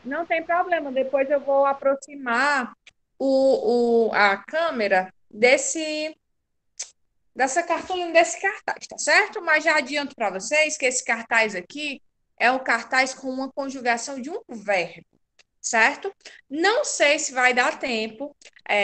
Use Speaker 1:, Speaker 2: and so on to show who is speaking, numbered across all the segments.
Speaker 1: Não tem problema, depois eu vou aproximar a câmera dessa cartolina, desse cartaz, tá certo? Mas já adianto para vocês que esse cartaz aqui é o cartaz com uma conjugação de um verbo, certo? Não sei se vai dar tempo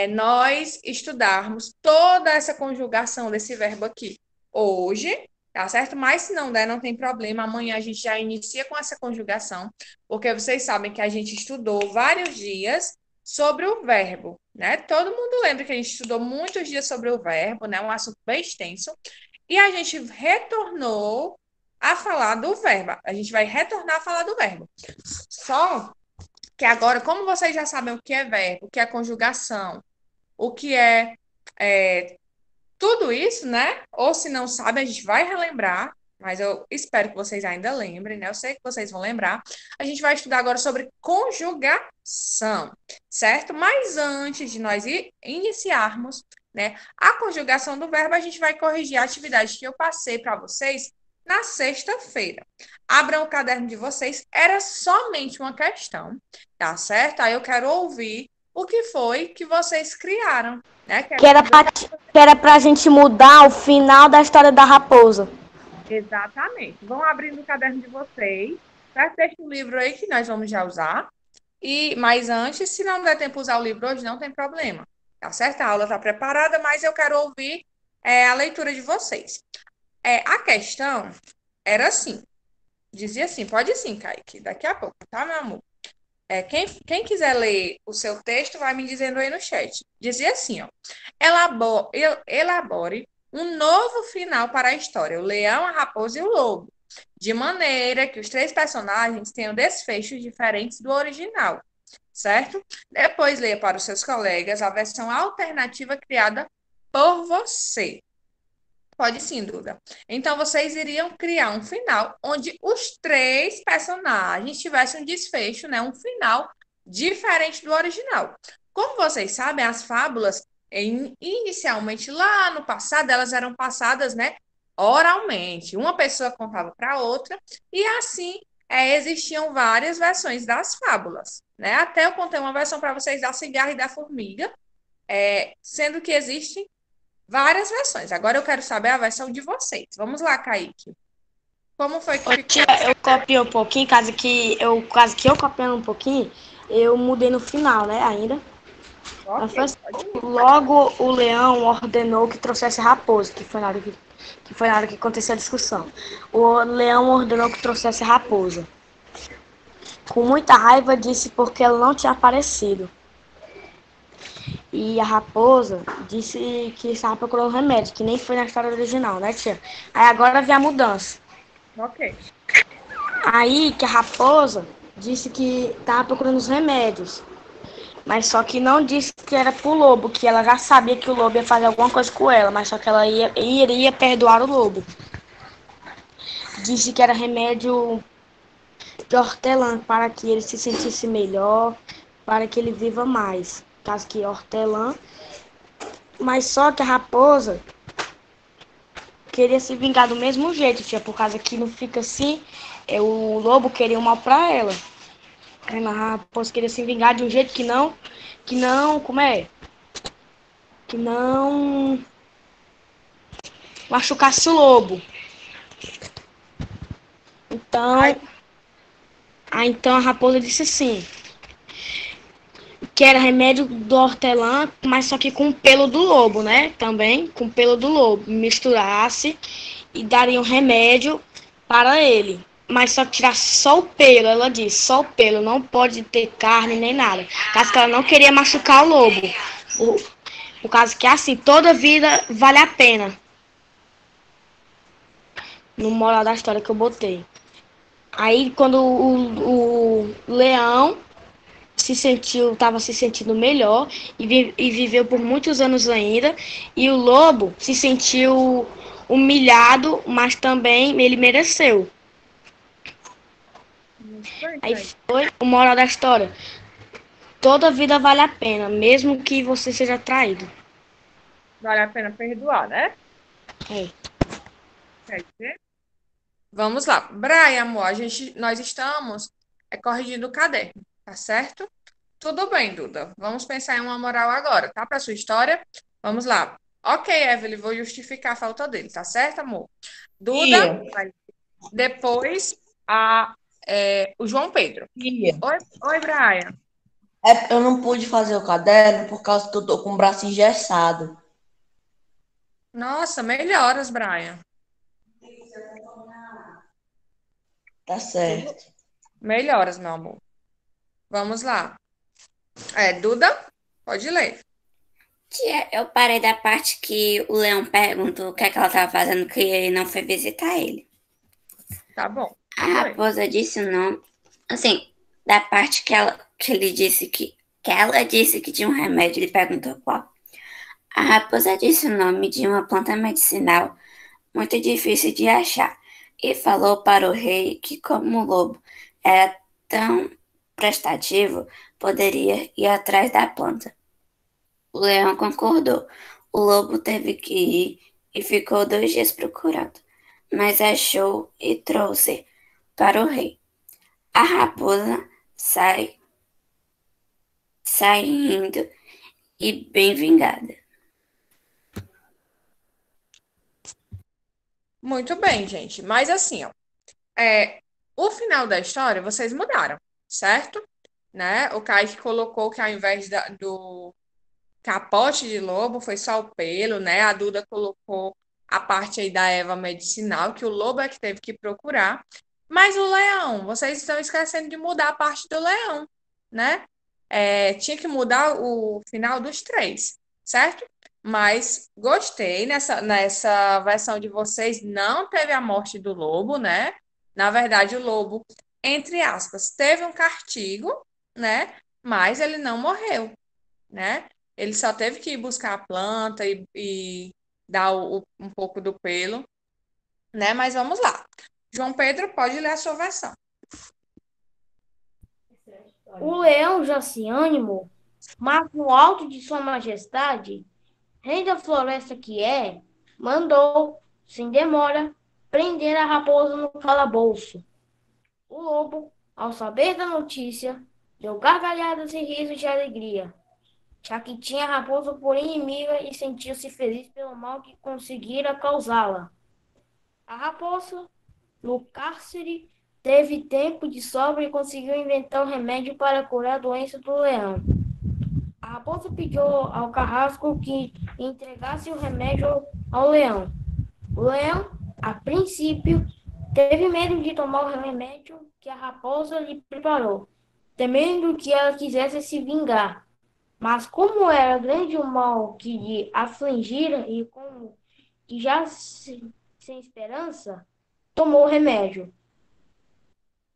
Speaker 1: nós estudarmos toda essa conjugação desse verbo aqui hoje, tá certo? Mas se não der, não tem problema. Amanhã a gente já inicia com essa conjugação, porque vocês sabem que a gente estudou vários dias sobre o verbo, né? Todo mundo lembra que a gente estudou muitos dias sobre o verbo, né? Um assunto bem extenso. E a gente retornou a falar do verbo. A gente vai retornar a falar do verbo. Só que agora, como vocês já sabem o que é verbo, o que é conjugação, o que é tudo isso, né? Ou se não sabem, a gente vai relembrar, mas eu espero que vocês ainda lembrem, né? Eu sei que vocês vão lembrar. A gente vai estudar agora sobre conjugação, certo? Mas antes de nós iniciarmos, né, a conjugação do verbo, a gente vai corrigir a atividade que eu passei para vocês na sexta-feira. Abram o caderno de vocês, era somente uma questão, tá certo? Aí eu quero ouvir o que foi que vocês criaram, né?
Speaker 2: Que
Speaker 1: Quero
Speaker 2: era
Speaker 1: saber
Speaker 2: pra, que era pra gente mudar o final da história da raposa.
Speaker 1: exatamente. Vão abrindo o caderno de vocês, certo? Deixa o livro aí que nós vamos já usar. Mas antes, se não der tempo usar o livro hoje, não tem problema. Tá certo? A aula está preparada, mas eu quero ouvir a leitura de vocês. A questão era assim, dizia assim, pode sim, Kaique, daqui a pouco, tá, meu amor? Quem quiser ler o seu texto, vai me dizendo aí no chat. Dizia assim, ó. Elabore um novo final para a história, o leão, a raposa e o lobo, de maneira que os três personagens tenham desfechos diferentes do original, certo? Depois leia para os seus colegas a versão alternativa criada por você. Pode sim, Duda. Então, vocês iriam criar um final onde os três personagens tivessem um desfecho, né? Um final diferente do original. Como vocês sabem, as fábulas, inicialmente lá no passado, elas eram passadas, né? Oralmente. Uma pessoa contava para outra, e assim existiam várias versões das fábulas, né? Até eu contei uma versão para vocês da cigarra e da formiga, sendo que existem várias versões. Agora eu quero saber a versão de vocês. Vamos lá, Kaique. Como foi que
Speaker 2: Ô, tia,
Speaker 1: ficou?
Speaker 2: eu copiei um pouquinho, caso que eu copiando um pouquinho, eu mudei no final, né, ainda.
Speaker 1: Ok,
Speaker 2: Mas foi assim,
Speaker 1: pode ir.
Speaker 2: logo o leão ordenou que trouxesse a raposa, que foi na hora que aconteceu a discussão. O leão ordenou que trouxesse a raposa. Com muita raiva disse porque ela não tinha aparecido. E a raposa disse que estava procurando remédio, que nem foi na história original, né, tia? Aí agora vem a mudança.
Speaker 1: Ok.
Speaker 2: Aí que a raposa disse que estava procurando os remédios. Mas só que não disse que era pro lobo, que ela já sabia que o lobo ia fazer alguma coisa com ela, mas só que ela iria perdoar o lobo. Disse que era remédio de hortelã para que ele se sentisse melhor, para que ele viva mais. Caso que hortelã. Mas só que a raposa queria se vingar do mesmo jeito, tia, por causa que não fica assim. O lobo queria o mal pra ela. A raposa queria se vingar de um jeito que não, como é? Que não machucasse o lobo.
Speaker 1: Aí,
Speaker 2: Então, então a raposa disse assim, que era remédio do hortelã, mas só que com o pelo do lobo, né? Também com o pelo do lobo. Misturasse e daria um remédio para ele. Mas só tirar só o pelo, ela disse, só o pelo, não pode ter carne nem nada. Caso que ela não queria machucar o lobo. O caso que é assim, toda vida vale a pena. No moral da história que eu botei. Aí quando o leão estava se sentindo melhor e viveu por muitos anos ainda. E o lobo se sentiu humilhado, mas também ele mereceu.
Speaker 1: muito bem,
Speaker 2: Aí
Speaker 1: Kaique.
Speaker 2: foi o moral da história. Toda vida vale a pena, mesmo que você seja traído.
Speaker 1: Vale a pena perdoar, né?
Speaker 2: É.
Speaker 1: Quer dizer? Vamos lá. Brian, amor, nós estamos é corrigindo o caderno, tá certo? Tudo bem, Duda. Vamos pensar em uma moral agora, tá? Para sua história. Vamos lá. Ok, Evelyn, vou justificar a falta dele, tá certo, amor? Duda,
Speaker 3: Tia,
Speaker 1: depois o João Pedro.
Speaker 3: tia.
Speaker 1: Oi, Brian.
Speaker 3: Eu não pude fazer o caderno por causa que eu tô com o braço engessado.
Speaker 1: Nossa, melhoras, Brian.
Speaker 3: Tá
Speaker 1: Tudo
Speaker 3: certo.
Speaker 1: melhoras, meu amor. Vamos lá. Duda, pode ler.
Speaker 4: Tia, eu parei da parte que o Leão perguntou o que é que ela estava fazendo, que ele não foi visitar ele.
Speaker 1: Tá bom.
Speaker 4: A
Speaker 1: Pode ler.
Speaker 4: raposa disse o nome, assim, da parte que ele disse que ela disse que tinha um remédio, ele perguntou qual. A raposa disse o nome de uma planta medicinal muito difícil de achar e falou para o rei que, como o lobo era tão prestativo, poderia ir atrás da planta. O leão concordou. O lobo teve que ir e ficou 2 dias procurando, mas achou e trouxe para o rei. A raposa sai rindo e bem vingada.
Speaker 1: Muito bem, gente. Mas assim, ó, o final da história vocês mudaram, certo? Né? O Kaique colocou que ao invés do capote de lobo foi só o pelo, né? A Duda colocou a parte aí da erva medicinal, que o lobo é que teve que procurar. Mas o leão, vocês estão esquecendo de mudar a parte do leão, né? Tinha que mudar o final dos três, certo? Mas gostei nessa versão de vocês, não teve a morte do lobo, né? Na verdade, o lobo, entre aspas, teve um castigo, né? Mas ele não morreu, né? Ele só teve que ir buscar a planta e dar um pouco do pelo, né? Mas vamos lá. João Pedro, pode ler a sua versão.
Speaker 2: O leão já se animou, mas no alto de sua majestade, rei da floresta que é, mandou, sem demora, prender a raposa no calabouço. O lobo, ao saber da notícia, deu gargalhadas e risos de alegria, já que tinha a raposa por inimiga e sentiu-se feliz pelo mal que conseguira causá-la. A raposa, no cárcere, teve tempo de sobra e conseguiu inventar um remédio para curar a doença do leão. A raposa pediu ao carrasco que entregasse o remédio ao leão. O leão, a princípio, teve medo de tomar o remédio que a raposa lhe preparou, temendo que ela quisesse se vingar. Mas como era grande o mal que lhe afligira e como que já sem esperança, tomou o remédio.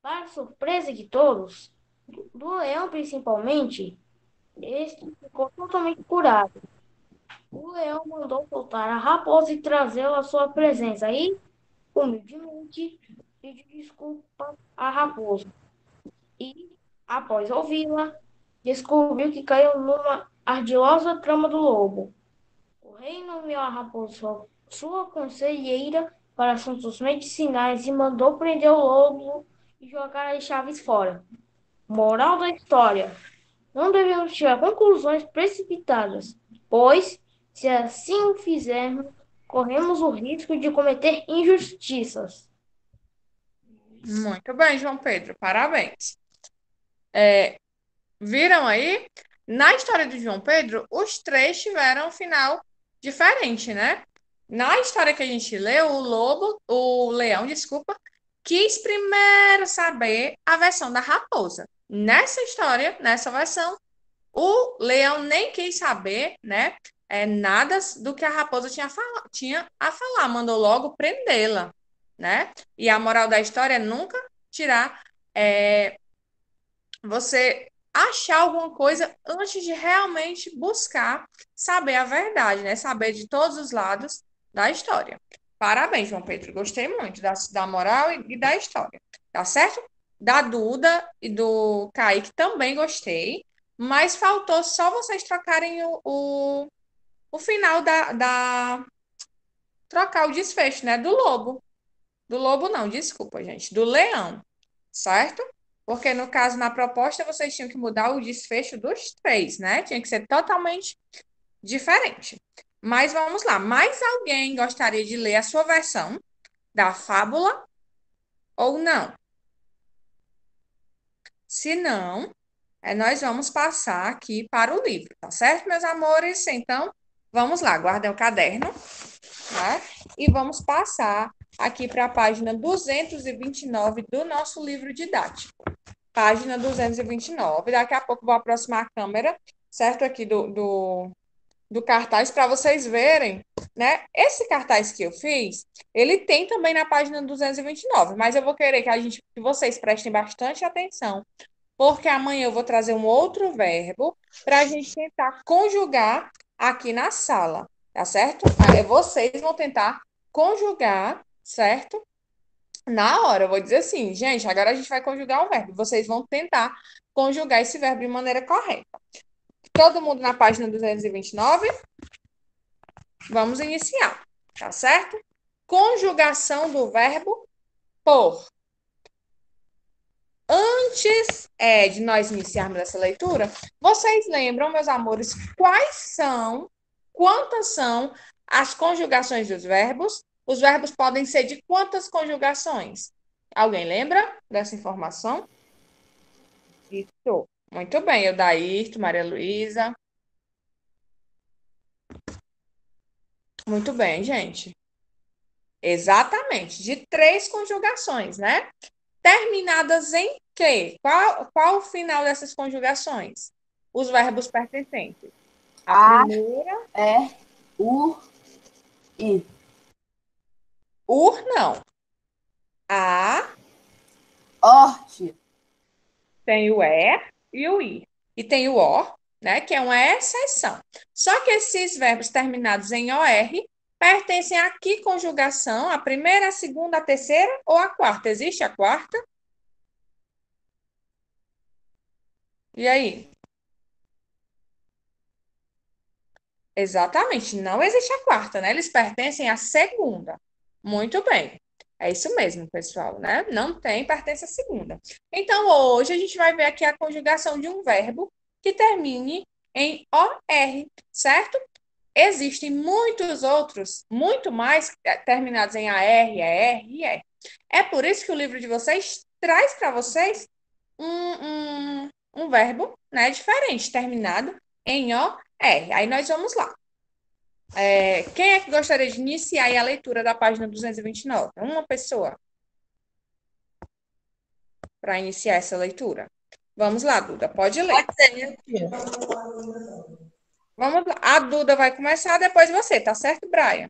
Speaker 2: Para surpresa de todos, do leão principalmente, este ficou totalmente curado. O leão mandou soltar a raposa e trazê-la à sua presença e, humildemente, pediu desculpa à raposa. E, após ouvi-la, descobriu que caiu numa ardilosa trama do lobo. O rei nomeou a raposa sua conselheira para assuntos medicinais e mandou prender o lobo e jogar as chaves fora. Moral da história: não devemos tirar conclusões precipitadas, pois, se assim o fizermos, corremos o risco de cometer injustiças.
Speaker 1: Muito bem, João Pedro, parabéns. Viram aí? Na história de João Pedro, os três tiveram um final diferente, né? Na história que a gente leu, o leão, desculpa, quis primeiro saber a versão da raposa. Nessa história, nessa versão, o leão nem quis saber, né? Nada do que a raposa tinha a falar, mandou logo prendê-la, né? E a moral da história é nunca tirar você achar alguma coisa antes de realmente buscar saber a verdade, né? Saber de todos os lados da história. Parabéns, João Pedro. Gostei muito da moral e da história. Tá certo? Da Duda e do Kaique também gostei, mas faltou só vocês trocarem o final trocar o desfecho, né? Do lobo. Do lobo não, desculpa, gente. Do leão, certo? Porque, no caso, na proposta, vocês tinham que mudar o desfecho dos três, né? Tinha que ser totalmente diferente. Mas vamos lá. Mais alguém gostaria de ler a sua versão da fábula ou não? Se não, nós vamos passar aqui para o livro, tá certo, meus amores? Então, vamos lá, guardem o caderno, né? E vamos passar aqui para a página 229 do nosso livro didático. Página 229. Daqui a pouco vou aproximar a câmera, certo? Aqui do cartaz para vocês verem, né? Esse cartaz que eu fiz, ele tem também na página 229, mas eu vou querer que vocês prestem bastante atenção, porque amanhã eu vou trazer um outro verbo para a gente tentar conjugar aqui na sala, tá certo? Aí vocês vão tentar conjugar, certo? Na hora, eu vou dizer assim, gente, agora a gente vai conjugar o verbo. Vocês vão tentar conjugar esse verbo de maneira correta. Todo mundo na página 229? Vamos iniciar, tá certo? Conjugação do verbo por. Antes de nós iniciarmos essa leitura, vocês lembram, meus amores, quantas são as conjugações dos verbos? Os verbos podem ser de quantas conjugações? Alguém lembra dessa informação? Isso. Muito bem, Eudairto, Maria Luísa. Muito bem, gente. Exatamente, de 3 conjugações, né? Terminadas em quê? Qual o final dessas conjugações? Os verbos pertencentes. A primeira.
Speaker 3: I.
Speaker 1: Ur, não. A.
Speaker 3: Orte.
Speaker 1: Tem o e o i. E tem o or, né? Que é uma exceção. Só que esses verbos terminados em or pertencem a que conjugação? A primeira, a segunda, a terceira ou a quarta? Existe a quarta? E aí? Exatamente, não existe a quarta, né? Eles pertencem à segunda. Muito bem. É isso mesmo, pessoal, né? Não tem, pertence à segunda. Então, hoje a gente vai ver aqui a conjugação de um verbo que termine em OR, certo? Existem muitos outros, muito mais, terminados em AR, ER e ER. É por isso que o livro de vocês traz para vocês um verbo, né, diferente, terminado em OR. Aí nós vamos lá. Quem é que gostaria de iniciar aí a leitura da página 229? Uma pessoa para iniciar essa leitura. Vamos lá, Duda, pode ler.
Speaker 3: Pode ser, minha tia.
Speaker 1: Vamos lá. A Duda vai começar, depois você, tá certo, Brian?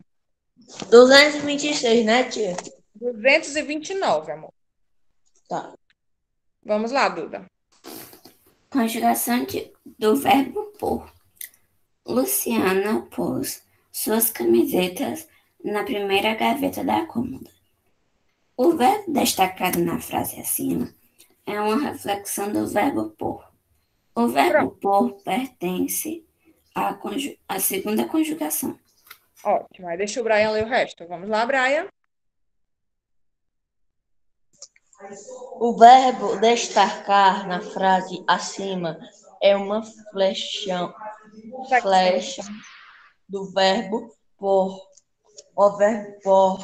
Speaker 3: 226, né, tia?
Speaker 1: 229, amor.
Speaker 3: Tá.
Speaker 1: Vamos lá, Duda.
Speaker 4: Conjugação do verbo por. Luciana pôs suas camisetas na primeira gaveta da cômoda. O verbo destacado na frase acima é uma reflexão do verbo por. O verbo por pertence à segunda conjugação.
Speaker 1: Ótimo. Aí deixa o Brian ler o resto. Vamos lá, Brian.
Speaker 3: O verbo destacar na frase acima é uma flecha do verbo por. O verbo por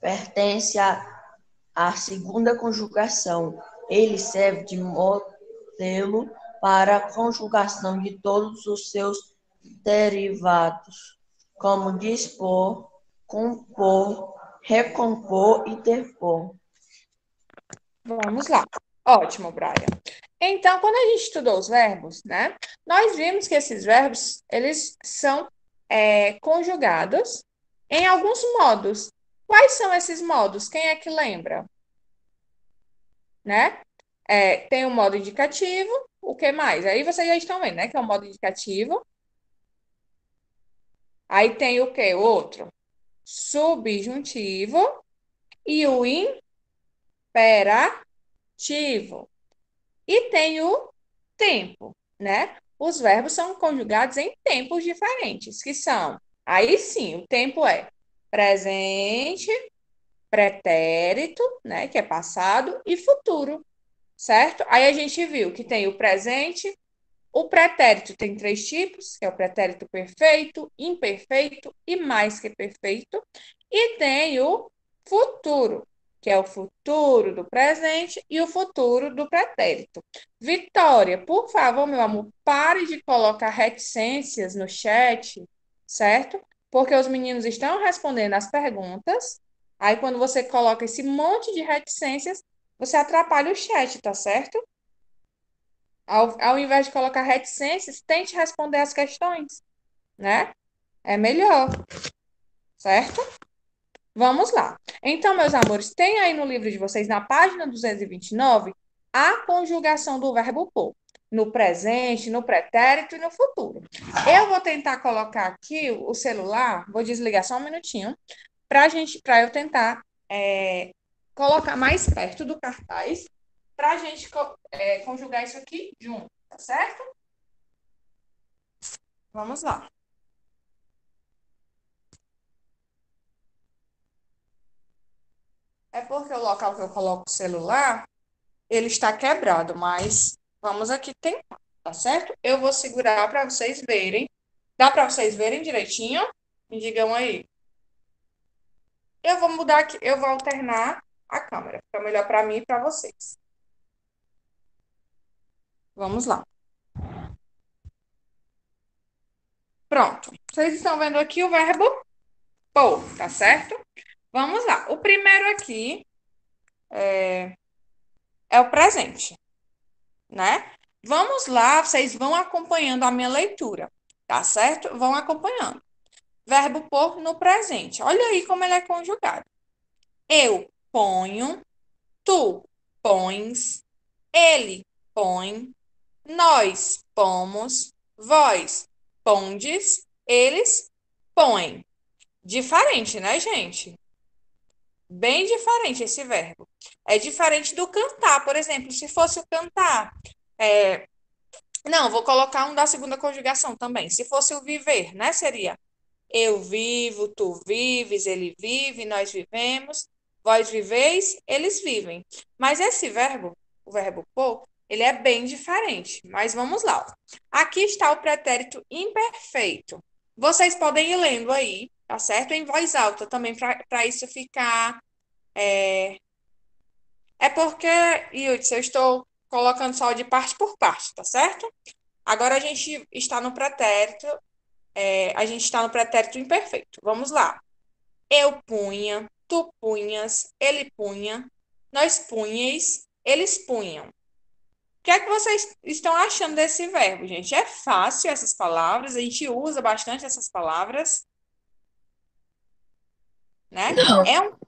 Speaker 3: pertence à segunda conjugação. Ele serve de modelo para a conjugação de todos os seus derivados, como dispor, compor, recompor e interpor.
Speaker 1: Vamos lá. Ótimo, Brian. Então, quando a gente estudou os verbos, né, nós vimos que esses verbos, eles são conjugados em alguns modos. Quais são esses modos? Quem é que lembra? Né? Tem o modo indicativo, o que mais? Aí vocês já estão vendo, né, que é o modo indicativo. Aí tem o quê? O outro. Subjuntivo e o imperativo. E tem o tempo, né? Os verbos são conjugados em tempos diferentes, que são, aí sim, o tempo é presente, pretérito, né, que é passado, e futuro. certo? Aí a gente viu que tem o presente, o pretérito tem 3 tipos, que é o pretérito perfeito, imperfeito e mais que perfeito, e tem o futuro, que é o futuro do presente e o futuro do pretérito. Vitória, por favor, meu amor, pare de colocar reticências no chat, certo? Porque os meninos estão respondendo as perguntas. Aí, quando você coloca esse monte de reticências, você atrapalha o chat, tá certo? Ao invés de colocar reticências, tente responder as questões, né? É melhor, certo? Vamos lá. Então, meus amores, tem aí no livro de vocês, na página 229, a conjugação do verbo pôr. No presente, no pretérito e no futuro. Eu vou tentar colocar aqui o celular, vou desligar só um minutinho, para eu tentar colocar mais perto do cartaz, para a gente conjugar isso aqui junto, tá certo? Vamos lá. É porque o local que eu coloco o celular, ele está quebrado, mas vamos aqui tentar, tá certo? Eu vou segurar para vocês verem. Dá para vocês verem direitinho? Me digam aí. Eu vou mudar aqui, eu vou alternar a câmera. Fica melhor para mim e para vocês. Vamos lá. Pronto. Vocês estão vendo aqui o verbo pôr, tá certo? Vamos lá. O primeiro aqui é o presente, né? Vamos lá, vocês vão acompanhando a minha leitura, tá certo? Vão acompanhando. Verbo pôr no presente. Olha aí como ele é conjugado. Eu ponho, tu pões, ele põe, nós pomos, vós pondes, eles põem. Diferente, né, gente? Bem diferente esse verbo. É diferente do cantar, por exemplo. Se fosse o cantar, não, vou colocar um da segunda conjugação também. Se fosse o viver, né? Seria eu vivo, tu vives, ele vive, nós vivemos, vós viveis, eles vivem. Mas esse verbo, o verbo pôr, ele é bem diferente. Mas vamos lá. Aqui está o pretérito imperfeito. Vocês podem ir lendo aí, tá certo? Em voz alta também, para isso ficar. É porque, Yudis, eu estou colocando só de parte por parte, tá certo? Agora a gente está no pretérito imperfeito. Vamos lá. Eu punha, tu punhas, ele punha, nós punhais, eles punham. O que é que vocês estão achando desse verbo, gente? É fácil essas palavras, a gente usa bastante essas palavras, né?
Speaker 3: Não.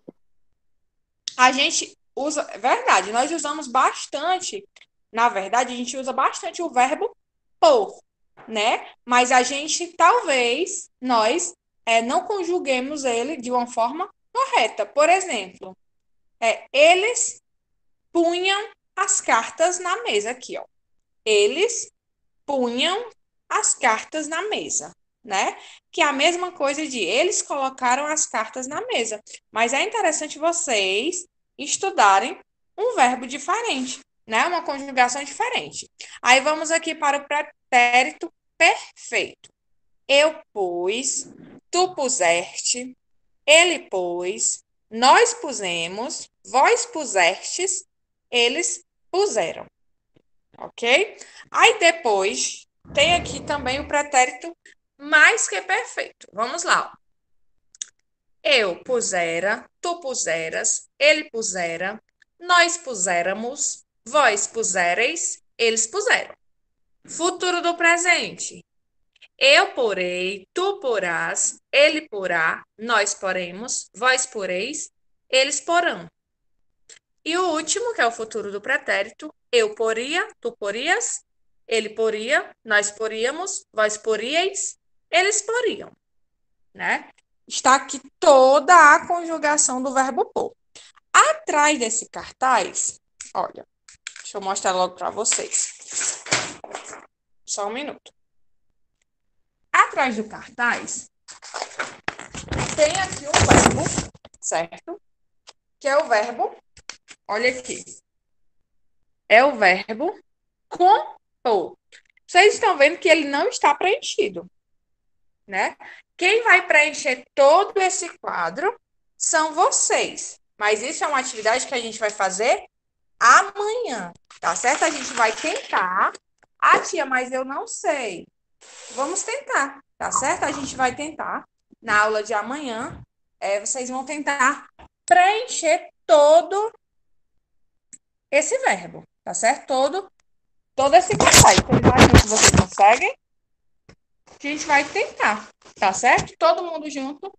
Speaker 1: A gente usa, verdade, nós usamos bastante, na verdade, a gente usa bastante o verbo pôr, né? Mas a gente, talvez, nós não conjuguemos ele de uma forma correta. Por exemplo, eles punham as cartas na mesa aqui, ó. Eles punham as cartas na mesa, né? Que é a mesma coisa de eles colocaram as cartas na mesa. Mas é interessante vocês estudarem um verbo diferente, né? Uma conjugação diferente. Aí vamos aqui para o pretérito perfeito. Eu pus, tu puseste, ele pôs, nós pusemos, vós pusestes, eles puseram. Ok? Aí depois tem aqui também o pretérito mais que perfeito. Vamos lá. Ó. Eu pusera, tu puseras, ele pusera, nós puséramos, vós pusereis, eles puseram. Futuro do presente. Eu porei, tu porás, ele porá, nós poremos, vós poreis, eles porão. E o último, que é o futuro do pretérito, eu poria, tu porias, ele poria, nós poríamos, vós poríeis, eles poriam, né? Está aqui toda a conjugação do verbo pôr. Atrás desse cartaz, olha, deixa eu mostrar logo para vocês. Só um minuto. Atrás do cartaz, tem aqui um verbo, certo? Que é o verbo, olha aqui. é o verbo compor. Vocês estão vendo que ele não está preenchido, né? Quem vai preencher todo esse quadro são vocês. Mas isso é uma atividade que a gente vai fazer amanhã, tá certo? A gente vai tentar. Ah, tia, mas eu não sei. Vamos tentar, tá certo? A gente vai tentar. Na aula de amanhã, vocês vão tentar preencher todo esse verbo, tá certo? Todo esse cartaz. Vocês acham que vocês conseguem? A gente vai tentar, tá certo? Todo mundo junto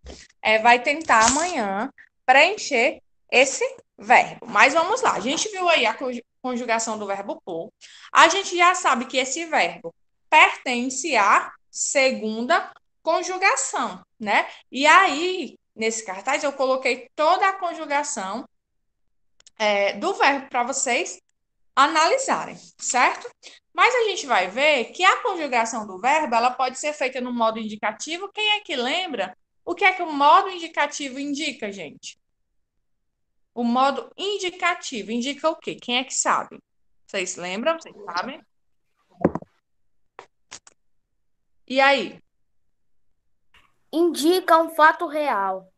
Speaker 1: vai tentar amanhã preencher esse verbo. Mas vamos lá. A gente viu aí a conjugação do verbo por. A gente já sabe que esse verbo pertence à segunda conjugação, né? E aí, nesse cartaz, eu coloquei toda a conjugação do verbo para vocês analisarem, certo? Mas a gente vai ver que a conjugação do verbo ela pode ser feita no modo indicativo. Quem é que lembra o que é que o modo indicativo indica, gente? O modo indicativo indica o quê? Quem é que sabe? Vocês lembram? Vocês sabem? E aí?
Speaker 2: Indica um fato real.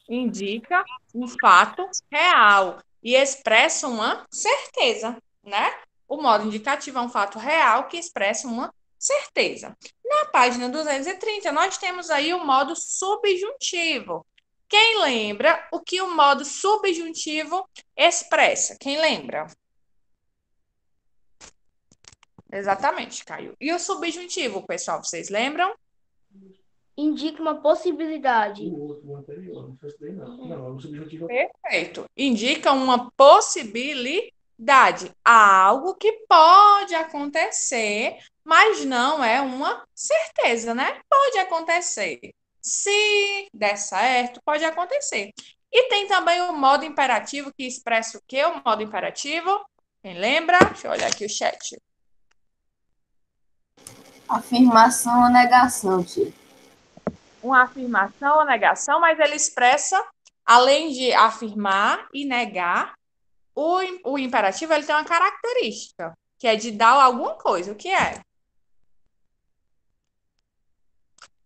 Speaker 1: Indica um fato real e expressa uma certeza, né? O modo indicativo é um fato real que expressa uma certeza. Na página 230, nós temos aí o modo subjuntivo. Quem lembra o que o modo subjuntivo expressa? Quem lembra? Exatamente, Caio. E o subjuntivo, pessoal, vocês lembram?
Speaker 2: Indica uma possibilidade.
Speaker 1: Perfeito. Indica uma possibilidade, algo que pode acontecer, mas não é uma certeza, né? Pode acontecer. Se der certo, pode acontecer. E tem também o modo imperativo que expressa o quê? O modo imperativo? Quem lembra? Deixa eu olhar aqui o chat.
Speaker 3: Afirmação ou negação, tio?
Speaker 1: Uma afirmação ou negação, mas ele expressa, além de afirmar e negar, o imperativo ele tem uma característica, que é de dar alguma coisa. O que é?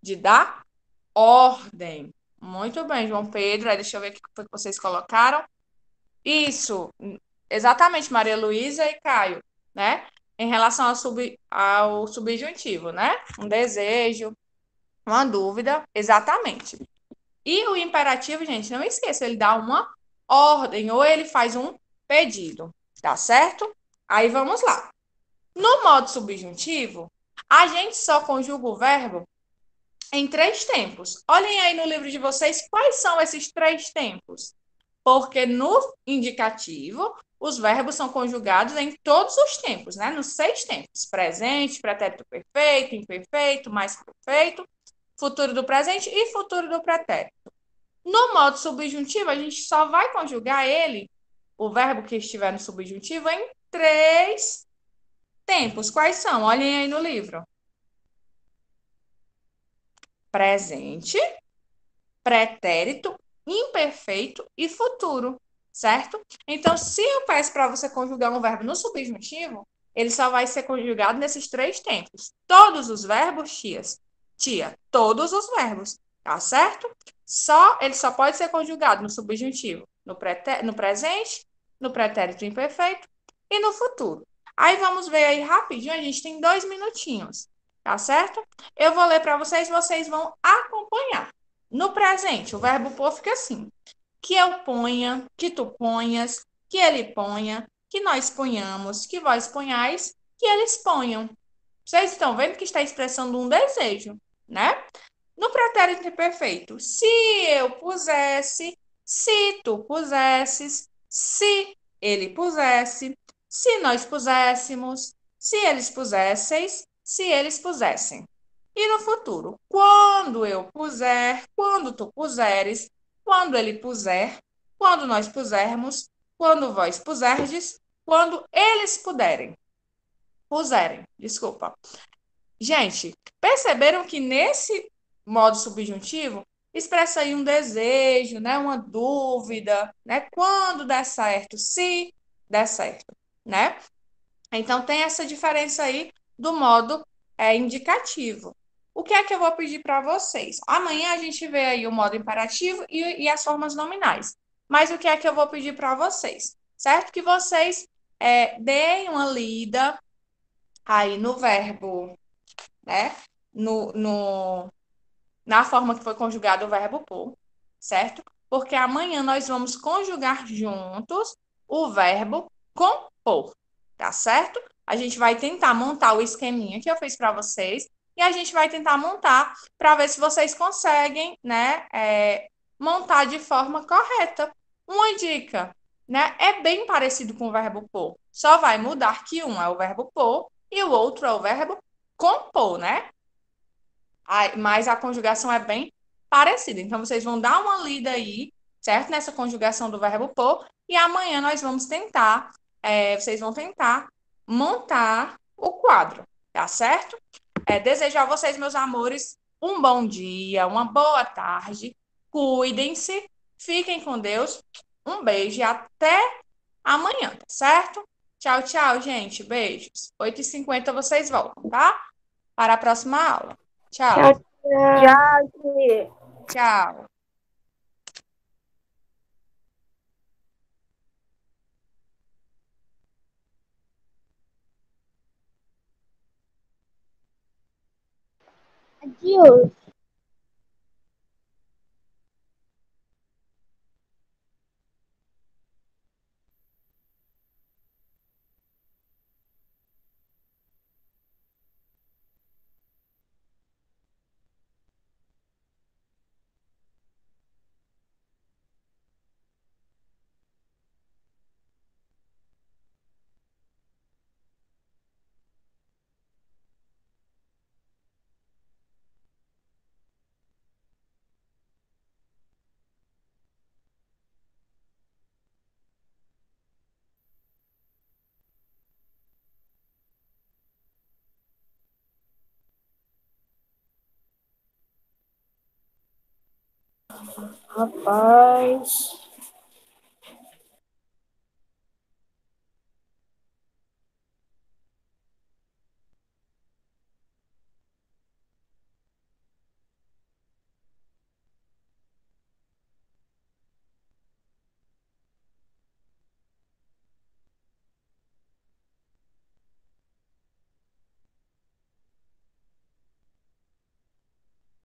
Speaker 1: De dar ordem. Muito bem, João Pedro. Aí deixa eu ver o que foi que vocês colocaram. Isso, exatamente, Maria Luísa e Caio, né? Em relação ao subjuntivo, né? Um desejo, uma dúvida, exatamente. E o imperativo, gente, não esqueça, ele dá uma ordem ou ele faz um pedido, tá certo? Aí vamos lá. No modo subjuntivo, a gente só conjuga o verbo em 3 tempos. Olhem aí no livro de vocês quais são esses 3 tempos. Porque no indicativo, os verbos são conjugados em todos os tempos, né? Nos 6 tempos. Presente, pretérito perfeito, imperfeito, mais perfeito, futuro do presente e futuro do pretérito. No modo subjuntivo, a gente só vai conjugar ele, o verbo que estiver no subjuntivo, em 3 tempos. Quais são? Olhem aí no livro. Presente, pretérito, imperfeito e futuro, certo? Então, se eu peço para você conjugar um verbo no subjuntivo, ele só vai ser conjugado nesses 3 tempos. Todos os verbos, tia, todos os verbos, tá certo? Ele só pode ser conjugado no subjuntivo, no presente, no pretérito imperfeito e no futuro. Aí vamos ver aí rapidinho, a gente tem 2 minutinhos, tá certo? Eu vou ler para vocês vão acompanhar. No presente, o verbo pôr fica assim: que eu ponha, que tu ponhas, que ele ponha, que nós ponhamos, que vós ponhais, que eles ponham. Vocês estão vendo que está expressando um desejo, né? No pretérito imperfeito, se eu pusesse, se tu pusesses, se ele pusesse, se nós puséssemos, se eles pusesseis, se eles pusessem. E no futuro, quando eu puser, quando tu puseres, quando ele puser, quando nós pusermos, quando vós puserdes, quando eles puserem, desculpa. Gente, perceberam que nesse modo subjuntivo expressa aí um desejo, né, uma dúvida, né, quando der certo, se der certo, né? Então, tem essa diferença aí do modo indicativo. O que é que eu vou pedir para vocês? Amanhã a gente vê aí o modo imperativo e as formas nominais. Mas o que é que eu vou pedir para vocês? Certo? Que vocês deem uma lida aí no verbo, né? Na forma que foi conjugado o verbo por, certo? Porque amanhã nós vamos conjugar juntos o verbo compor, tá certo? A gente vai tentar montar o esqueminha que eu fiz para vocês e a gente vai tentar montar para ver se vocês conseguem, né, montar de forma correta. Uma dica, né? É bem parecido com o verbo por, só vai mudar que um é o verbo por e o outro é o verbo compor, né? Mas a conjugação é bem parecida. Então, vocês vão dar uma lida aí, certo? Nessa conjugação do verbo por, e amanhã nós vamos tentar, vocês vão tentar montar o quadro, tá certo? Desejo a vocês, meus amores, um bom dia, uma boa tarde, cuidem-se, fiquem com Deus, um beijo e até amanhã, tá certo? Tchau, tchau, gente, beijos. 8h50 vocês voltam, tá? Para a próxima aula.
Speaker 2: Tchau,
Speaker 1: Tchau.
Speaker 2: tchau.
Speaker 5: Tchau,
Speaker 1: Tchau.
Speaker 2: Adiós.
Speaker 5: rapaz.